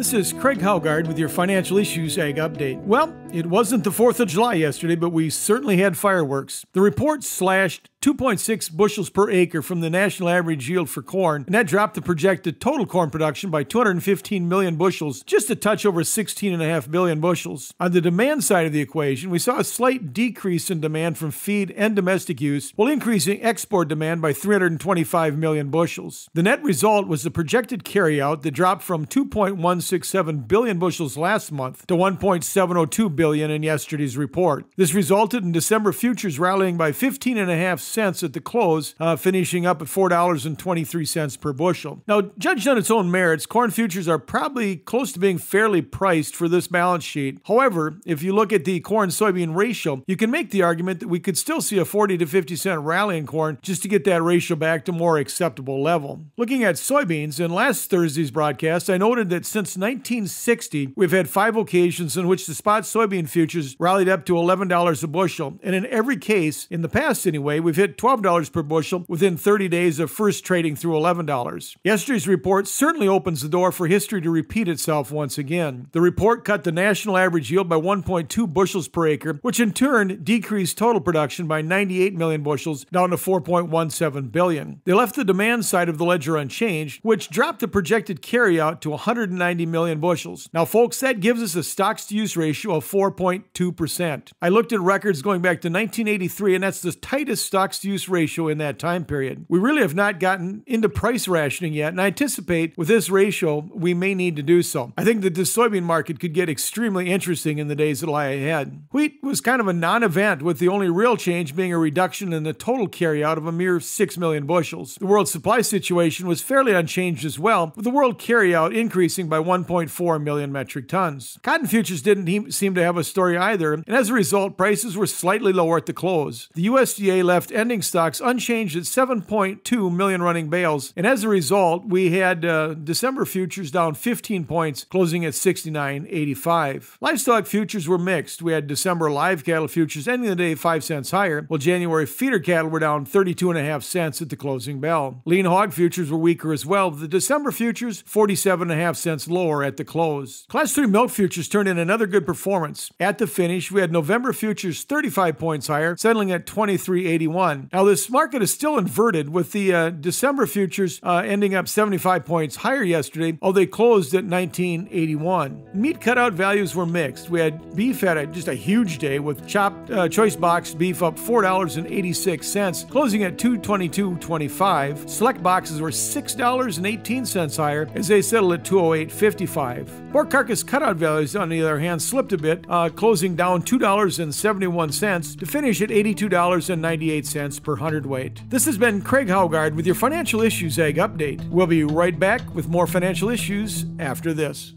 This is Craig Haugard with your Financial Issues Ag Update. Well, it wasn't the 4th of July yesterday, but we certainly had fireworks. The report slashed 2.6 bushels per acre from the national average yield for corn, and that dropped the projected total corn production by 215 million bushels, just a touch over 16.5 billion bushels. On the demand side of the equation, we saw a slight decrease in demand from feed and domestic use, while increasing export demand by 325 million bushels. The net result was the projected carryout that dropped from 2.167 billion bushels last month to 1.702 billion in yesterday's report. This resulted in December futures rallying by 15.5 cents at the close, finishing up at $4.23 per bushel. Now, judged on its own merits, corn futures are probably close to being fairly priced for this balance sheet. However, if you look at the corn-soybean ratio, you can make the argument that we could still see a 40 to 50 cent rally in corn just to get that ratio back to more acceptable level. Looking at soybeans, in last Thursday's broadcast, I noted that since 1960, we've had 5 occasions in which the spot soybean futures rallied up to $11 a bushel, and in every case, in the past anyway, we've hit $12 per bushel within 30 days of first trading through $11. Yesterday's report certainly opens the door for history to repeat itself once again. The report cut the national average yield by 1.2 bushels per acre, which in turn decreased total production by 98 million bushels down to 4.17 billion. They left the demand side of the ledger unchanged, which dropped the projected carryout to 190 million bushels. Now, folks, that gives us a stocks-to-use ratio of 4.2%. I looked at records going back to 1983, and that's the tightest stocks-to-use ratio in that time period. We really have not gotten into price rationing yet, and I anticipate with this ratio, we may need to do so. I think that the soybean market could get extremely interesting in the days that lie ahead. Wheat was kind of a non-event, with the only real change being a reduction in the total carryout of a mere 6 million bushels. The world supply situation was fairly unchanged as well, with the world carryout increasing by 1.4 million metric tons. Cotton futures didn't seem to have a story either, and as a result, prices were slightly lower at the close. The USDA left ending stocks unchanged at 7.2 million running bales, and as a result, we had December futures down 15 points, closing at 69.85. Livestock futures were mixed. We had December live cattle futures ending the day 5 cents higher, while January feeder cattle were down 32.5 cents at the closing bell. Lean hog futures were weaker as well, with the December futures 47.5 cents lower at the close. Class 3 milk futures turned in another good performance. At the finish, we had November futures 35 points higher, settling at 23.81. Now, this market is still inverted, with the December futures ending up 75 points higher yesterday, although they closed at 19.81. Meat cutout values were mixed. We had beef had just a huge day, with chopped choice boxed beef up $4.86, closing at $222.25. Select boxes were $6.18 higher, as they settled at $208.55. Pork carcass cutout values, on the other hand, slipped a bit, closing down $2.71 to finish at $82.98 per hundredweight. This has been Craig Haugard with your Financial Issues Ag Update. We'll be right back with more financial issues after this.